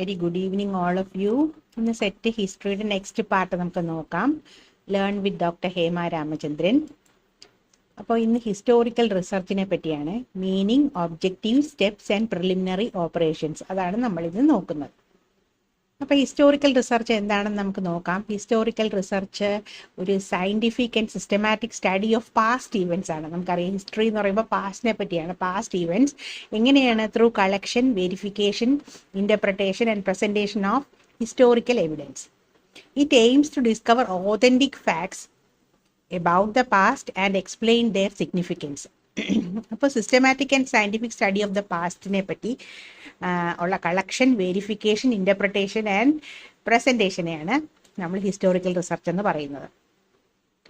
Very good evening all of you. ഇന്ന് set ഹിസ്റ്ററിയുടെ next part നമുക്ക് നോക്കാം. Learn with doctor Hema Ramachandran. അപ്പോൾ ഇന്ന് ഹിസ്റ്റോറിക്കൽ റിസർച്ചിനെ പറ്റിയാണ്. Meaning, objective, steps and preliminary operations, അതാണ് നമ്മളിന്ന് നോക്കുന്നത്. അപ്പോൾ ഹിസ്റ്റോറിക്കൽ റിസർച്ച് എന്താണെന്ന് നമുക്ക് നോക്കാം. ഹിസ്റ്റോറിക്കൽ റിസർച്ച് ഒരു scientific and systematic study of past events ആണ്. നമുക്കറിയാം ഹിസ്റ്ററി എന്ന് പറയുമ്പോൾ പാസ്റ്റിനെ പറ്റിയാണ്. പാസ്റ്റ് ഈവൻറ്റ്സ് എങ്ങനെയാണ് through collection, verification, interpretation and presentation of historical evidence. It aims to discover authentic facts about the past and explain their significance. അപ്പോൾ systematic and scientific study of the പാസ്റ്റിനെ പറ്റി ഉള്ള collection, verification, interpretation and പ്രസൻറ്റേഷനെയാണ് നമ്മൾ historical research എന്ന് പറയുന്നത്.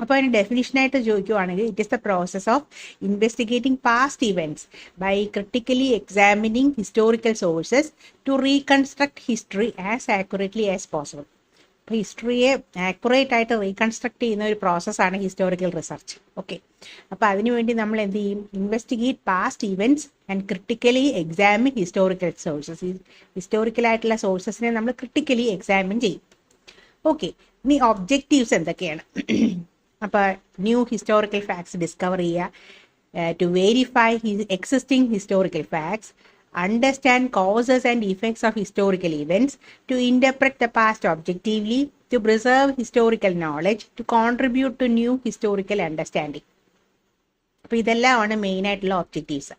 അപ്പോൾ അതിന് ഡെഫിനിഷനായിട്ട് ചോദിക്കുവാണെങ്കിൽ it is the process of investigating past events by critically examining historical sources to reconstruct history as accurately as possible. അപ്പോൾ ഹിസ്റ്ററിയെ ആക്യുറേറ്റ് ആയിട്ട് റീകൺസ്ട്രക്ട് ചെയ്യുന്ന ഒരു പ്രോസസ്സാണ് ഹിസ്റ്റോറിക്കൽ റിസർച്ച്. ഓക്കെ, അപ്പോൾ അതിനുവേണ്ടി നമ്മൾ എന്ത് ചെയ്യും? Investigate past events and critically examine historical sources. ഹിസ്റ്റോറിക്കലായിട്ടുള്ള സോഴ്സസിനെ നമ്മൾ ക്രിട്ടിക്കലി എക്സാമിൻ ചെയ്യും. ഓക്കെ, ഇനി ഒബ്ജക്റ്റീവ്സ് എന്തൊക്കെയാണ്? അപ്പോൾ ന്യൂ ഹിസ്റ്റോറിക്കൽ ഫാക്ട്സ് ഡിസ്കവർ ചെയ്യുക, to verify existing historical facts, understand causes and effects of historical events, to interpret the past objectively, to preserve historical knowledge, to contribute to new historical understanding. അപ്പോൾ ഇതെല്ലാമാണ് മെയിനായിട്ടുള്ള ഒബ്ജക്റ്റീവ്സ്.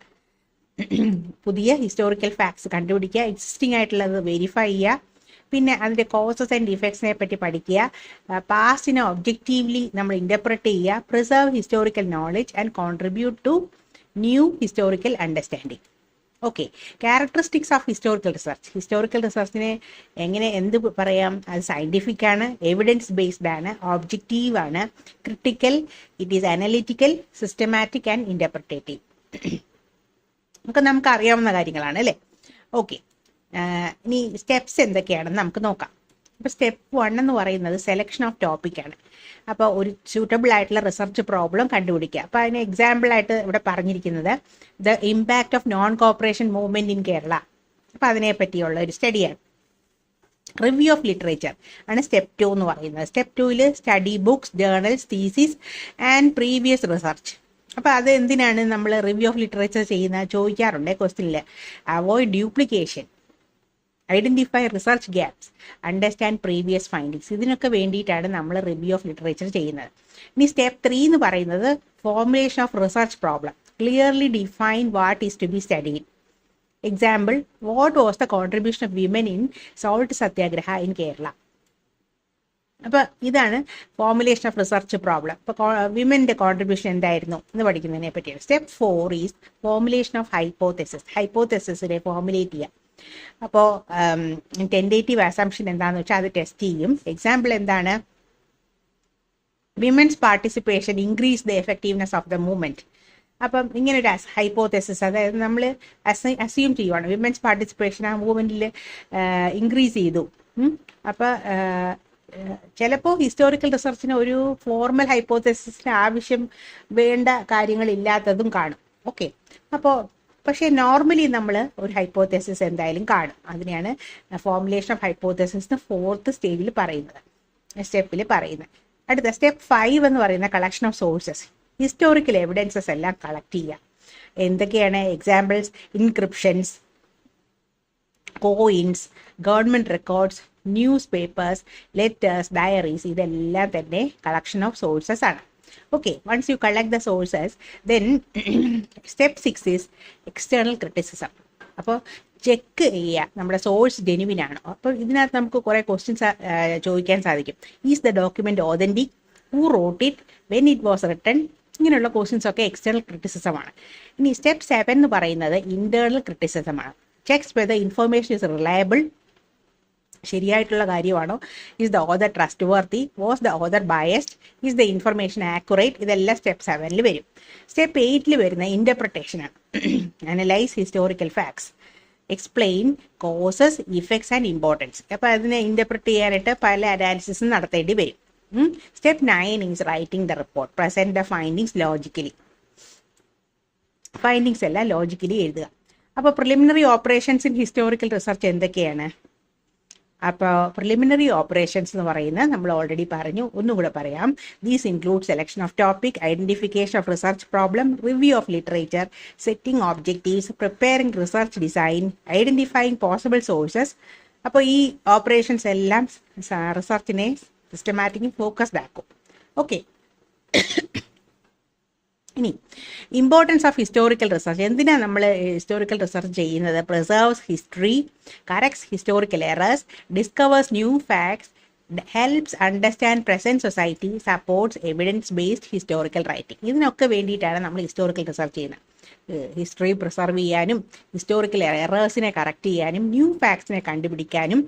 പുതിയ historical facts കണ്ടുപിടിക്കുക, existing ആയിട്ടുള്ളത് verify ചെയ്യുക, പിന്നെ അതിൻ്റെ കോസസ് ആൻഡ് ഇഫക്ട്സിനെ പറ്റി പഠിക്കുക, പാസ്റ്റിനെ ഒബ്ജക്റ്റീവ്ലി നമ്മൾ ഇൻ്റർപ്രറ്റ് ചെയ്യുക, preserve historical knowledge and contribute to new historical understanding. Okay, characteristics of historical research. Historical റിസർച്ചിനെ എന്ത് പറയാം? അത് സയൻറ്റിഫിക് ആണ്, എവിഡൻസ് ബേസ്ഡ് ആണ്, ഒബ്ജക്റ്റീവ് ആണ്, critical, it is analytical, systematic and interpretive. ഒക്കെ നമുക്ക് അറിയാവുന്ന കാര്യങ്ങളാണ് അല്ലേ? ഓക്കെ, ഇനി സ്റ്റെപ്സ് എന്തൊക്കെയാണെന്ന് നമുക്ക് നോക്കാം. അപ്പോൾ സ്റ്റെപ്പ് 1 എന്ന് പറയുന്നത് സെലക്ഷൻ ഓഫ് ടോപ്പിക്കാണ്. അപ്പോൾ ഒരു സ്യൂട്ടബിൾ ആയിട്ടുള്ള റിസർച്ച് പ്രോബ്ലം കണ്ടുപിടിക്കുക. അപ്പോൾ അതിന് എക്സാമ്പിളായിട്ട് ഇവിടെ പറഞ്ഞിരിക്കുന്നത് the impact of non corporation movement in Kerala. അപ്പോൾ അതിനെ പറ്റിയുള്ള ഒരു സ്റ്റഡിയാണ്. റിവ്യൂ ഓഫ് ലിറ്ററേച്ചർ ആണ് സ്റ്റെപ്പ് 2 എന്ന് പറയുന്നത്. Step 2 study books, journals, thesis and previous research. അപ്പോൾ അത് എന്തിനാണ് നമ്മൾ റിവ്യൂ ഓഫ് ലിറ്ററേച്ചർ ചെയ്യുന്നത്? ചോദിക്കാറുണ്ട് ക്വസ്റ്റ്യനിൽ. Avoid duplication, identify research gaps, understand previous findings. ഇതിനൊക്കെ വേണ്ടിയിട്ടാണ് നമ്മൾ റിവ്യൂ ഓഫ് ലിറ്ററേച്ചർ ചെയ്യുന്നത്. ഇനി സ്റ്റെപ്പ് 3 എന്ന് പറയുന്നത് formulation of research problem. Clearly define what is to be studied. Example, what was the contribution of women in salt Satyagraha in Kerala. അപ്പോൾ ഇതാണ് formulation of research problem. അപ്പോൾ വിമൻ്റെ കോൺട്രിബ്യൂഷൻ എന്തായിരുന്നു എന്ന് പഠിക്കുന്നതിനെ പറ്റിയാണ്. Step 4 is formulation of hypothesis. ഹൈപ്പോതെസിസിനെ formulate ചെയ്യുക. അപ്പോൾ ടെൻഡേറ്റീവ് അസംഷൻ എന്താണെന്ന് വെച്ചാൽ അത് ടെസ്റ്റ് ചെയ്യും. എക്സാമ്പിൾ എന്താണ്? Women's participation increase the effectiveness of the movement. അപ്പം ഇങ്ങനൊരു ഹൈപ്പോതെസിസ്, അതായത് നമ്മൾ അസ്യൂം ചെയ്യുവാണ് വിമൻസ് പാർട്ടിസിപ്പേഷൻ ആ മൂവ്മെൻറ്റിൽ ഇൻക്രീസ് ചെയ്തു. അപ്പോൾ ചിലപ്പോൾ ഹിസ്റ്റോറിക്കൽ റിസർച്ചിന് ഒരു ഫോർമൽ ഹൈപ്പോതെസിസിന് ആവശ്യം വേണ്ട കാര്യങ്ങളില്ലാത്തതും കാണും. ഓക്കെ, അപ്പോൾ പക്ഷേ നോർമലി നമ്മൾ ഒരു ഹൈപ്പോതെസിസ് എന്തായാലും കാണും. അതിനെയാണ് ഫോർമുലേഷൻ ഓഫ് ഹൈപ്പോതെസിസ് 4th സ്റ്റേജിൽ പറയുന്നത്, സ്റ്റെപ്പിൽ പറയുന്നത്. അടുത്ത സ്റ്റെപ്പ് 5 എന്ന് പറയുന്ന collection of sources. Historical evidences എല്ലാം കളക്ട് ചെയ്യുക. എന്തൊക്കെയാണ്? Examples, inscriptions, coins, government records, newspapers, letters, diaries, ഇതെല്ലാം തന്നെ കളക്ഷൻ ഓഫ് സോഴ്സസ് ആണ്. Okay, once you collect the sources, then step 6 is external criticism. അപ്പോൾ ചെക്ക് ചെയ്യുക നമ്മുടെ സോഴ്സ് ജെനുവിൻ ആണോ. അപ്പോൾ ഇതിനകത്ത് നമുക്ക് കുറേ ക്വസ്റ്റ്യൻസ് ചോദിക്കാൻ സാധിക്കും. Is the document authentic, who wrote it, when it was written, ഇങ്ങനെയുള്ള ക്വസ്റ്റ്യൻസ് ഒക്കെ എക്സ്റ്റേണൽ ക്രിറ്റിസിസം ആണ്. ഇനി സ്റ്റെപ്പ് 7 എന്ന് പറയുന്നത് ഇൻറ്റേർണൽ ക്രിറ്റിസിസം ആണ്. Checks whether information is reliable, ശരിയായിട്ടുള്ള കാര്യമാണോ, is the author trustworthy, was the author biased, is the information accurate. ഇതെല്ലാം സ്റ്റെപ്പ് 7 വരും. സ്റ്റെപ്പ് 8 വരുന്ന ഇൻ്റർപ്രിട്ടേഷനാണ്. Analyse historical facts, explain causes, effects and importance. അപ്പോൾ അതിനെ ഇൻ്റർപ്രിറ്റ് ചെയ്യാനായിട്ട് പല അനാലിസിസും നടത്തേണ്ടി വരും. Step 9 is writing the report, present the findings logically. Findings എല്ലാം ലോജിക്കലി എഴുതുക. അപ്പോൾ preliminary operations in historical research എന്തൊക്കെയാണ്? അപ്പോൾ പ്രിലിമിനറി ഓപ്പറേഷൻസ് എന്ന് പറയുന്നത് നമ്മൾ ഓൾറെഡി പറഞ്ഞു, ഒന്നുകൂടെ പറയാം. These include selection of topic, identification of research problem, review of literature, setting objectives, preparing research design, identifying possible sources. അപ്പോൾ ഈ ഓപ്പറേഷൻസ് എല്ലാം റിസർച്ചിനെ സിസ്റ്റമാറ്റിക്കലി ഫോക്കസ്ഡ് ആക്കും. ഓക്കെ, ഇനി ഇമ്പോർട്ടൻസ് ഓഫ് ഹിസ്റ്റോറിക്കൽ റിസർച്ച്. എന്തിനാണ് നമ്മൾ ഹിസ്റ്റോറിക്കൽ റിസർച്ച് ചെയ്യുന്നത്? Preserves history, corrects historical errors, discovers new facts, helps understand present society, supports evidence based historical writing. ഇതിനൊക്കെ വേണ്ടിയിട്ടാണ് നമ്മൾ ഹിസ്റ്റോറിക്കൽ റിസർച്ച് ചെയ്യുന്നത്. ഹിസ്റ്ററി പ്രിസർവ് ചെയ്യാനും, ഹിസ്റ്റോറിക്കൽ എറേഴ്സിനെ കറക്റ്റ് ചെയ്യാനും, ന്യൂ ഫാക്ട്സിനെ കണ്ടുപിടിക്കാനും,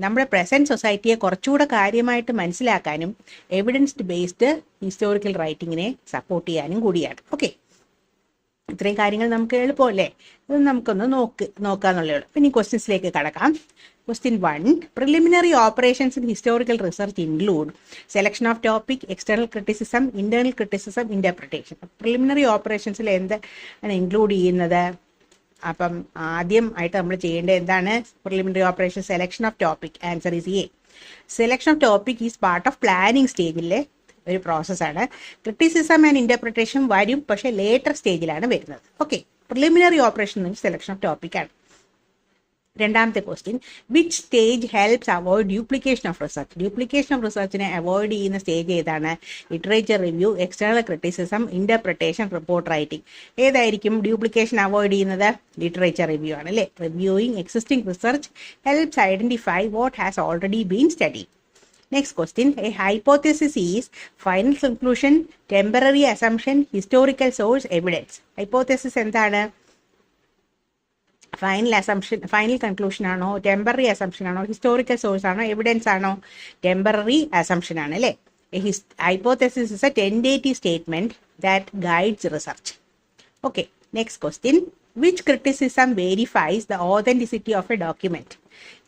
നമ്മുടെ പ്രസന്റ് സൊസൈറ്റിയെ കുറച്ചുകൂടെ കാര്യമായിട്ട് മനസ്സിലാക്കാനും, എവിഡൻസ് ബേസ്ഡ് ഹിസ്റ്റോറിക്കൽ റൈറ്റിങ്ങിനെ സപ്പോർട്ട് ചെയ്യാനും കൂടിയാണ്. ഓക്കെ, ഇത്രയും കാര്യങ്ങൾ നമുക്ക് എളുപ്പമല്ലേ? ഇത് നമുക്കൊന്ന് നോക്കാന്നുള്ളേ ഉള്ളൂ. പിന്നെ ക്വസ്റ്റ്യൻസിലേക്ക് കടക്കാം. Question 1. Preliminary operations in historical research include selection of topic, external criticism, internal criticism, interpretation. Preliminary operations എന്താണ് ഇൻക്ലൂഡ് ചെയ്യുന്നത്? അപ്പം ആദ്യം ആയിട്ട് നമ്മൾ ചെയ്യേണ്ടത് എന്താണ്? Preliminary operation selection of topic. Answer is A. Selection of topic is part of planning സ്റ്റേജിലെ ഒരു പ്രോസസ്സാണ്. ക്രിറ്റിസിസം ആൻഡ് ഇന്റർപ്രിട്ടേഷൻ വരും, പക്ഷേ ലേറ്റർ സ്റ്റേജിലാണ് വരുന്നത്. Okay, preliminary operation selection of topic ആണ്. രണ്ടാമത്തെ question, which stage helps avoid duplication of research? Duplication of റിസർച്ചിനെ അവോയ്ഡ് ചെയ്യുന്ന സ്റ്റേജ് ഏതാണ്? Literature review, external criticism, interpretation, report writing. ഏതായിരിക്കും ഡ്യൂപ്ലിക്കേഷൻ അവോയ്ഡ് ചെയ്യുന്നത്? ലിറ്ററേച്ചർ റിവ്യൂ ആണ് അല്ലേ? Reviewing existing research helps identify what has already been studied. Next question, a hypothesis is final conclusion, temporary assumption, historical source, evidence. Hypothesis എന്താണ്? Final assumption, final conclusion ആണോ, temporary assumption ആണോ, historical source ആണോ, evidence ആണോ? Temporary assumption ആണ് അല്ലേ? Hypothesis is A tentative statement that guides research. Okay, next question, which criticism verifies the authenticity of A document?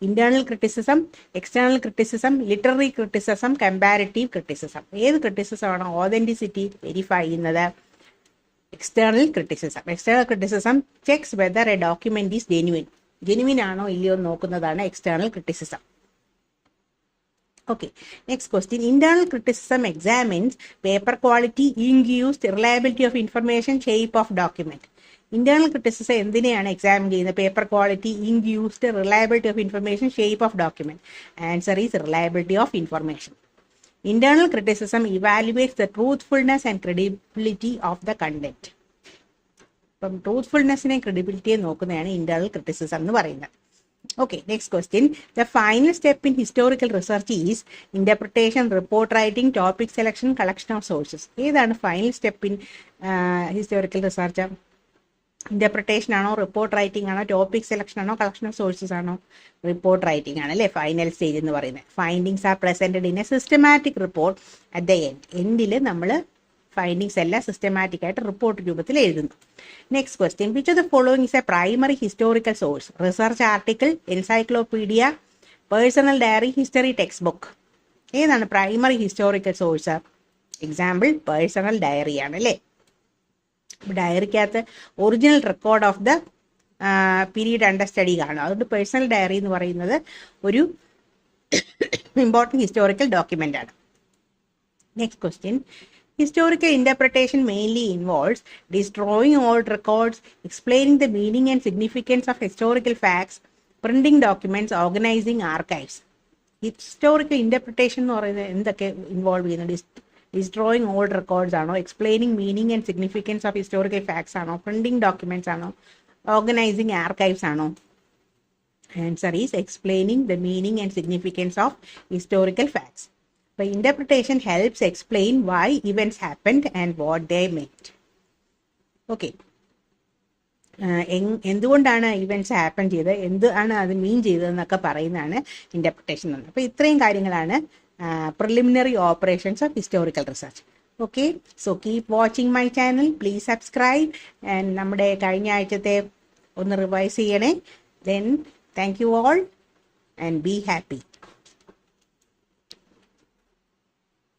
Internal criticism, external criticism, literary criticism, comparative criticism. ഏത് criticism ആണോ authenticity verify ചെയ്യുന്നത്? External criticism. External criticism checks whether a document is genuine. Genuine ആണോ ഇല്ലയോ നോക്കുന്നതാണ് external criticism. Okay, next question. Internal criticism examines paper quality, ink use, reliability of information, shape of document. Internal criticism എന്തിനെയാണ് examine ചെയ്യുന്നത്? Paper quality, ink used, reliability of information, shape of document. Answer is reliability of information. Internal criticism evaluates the truthfulness and credibility of the content. അപ്പം ട്രൂത്ത്ഫുൾനെസ്സിനെ ക്രെഡിബിലിറ്റിയെ നോക്കുന്നതാണ് internal criticism എന്ന് പറയുന്നത്. Okay, next question, the final step in historical research is interpretation, report writing, topic selection, collection of sources. ഏതാണ് final step in historical research? Interpretation ആണോ, report writing ആണോ, topic selection ആണോ, collection of sources ആണോ? Report writing ആണ് അല്ലേ final stage എന്ന് പറയുന്നത്. Findings are presented in a systematic report at the എൻഡിൽ നമ്മൾ ഫൈൻഡിങ്സ് എല്ലാം സിസ്റ്റമാറ്റിക് ആയിട്ട് റിപ്പോർട്ട് രൂപത്തിൽ എഴുതുന്നു. Next question, which of the following is a primary historical source? Research article, encyclopedia, personal diary, history textbook. ഏതാണ് primary historical source? Example personal diary ആണ് അല്ലേ? ഡയറിക്കകത്ത് original record of the period under study കാണും. അതുകൊണ്ട് personal diary എന്ന് പറയുന്നത് ഒരു important historical document ആണ്. Next question, historical interpretation mainly involves destroying old records, explaining the meaning and significance of historical facts, printing documents, organizing archives. Historical interpretation എന്ന് പറയുന്നത് എന്തൊക്കെ involve ചെയ്യുന്നുണ്ട്? ഡിസ്ട്രോയിങ് ഓൾഡ് റെക്കോർഡ്സ് ആണോ, explaining meaning and significance of historical facts ആണോ, printing documents ആണോ, organising archives ആണോ? Answer is explaining the meaning and significance of historical facts. അപ്പോൾ interpretation helps explain why events happened and what they meant. Okay, എന്തുകൊണ്ടാണ് events happen ചെയ്തത്, എന്താണ് അത് മീൻ ചെയ്തതെന്നൊക്കെ പറയുന്നതാണ് interpretation എന്ന്. അപ്പോൾ ഇത്രയും കാര്യങ്ങളാണ് preliminary operations of historical research. Okay, so keep watching my channel, please subscribe, and നമ്മുടെ കഴിഞ്ഞ ആഴ്ചത്തെ ഒന്ന് റിവൈസ് ചെയ്യണേ. Then thank you all and be happy.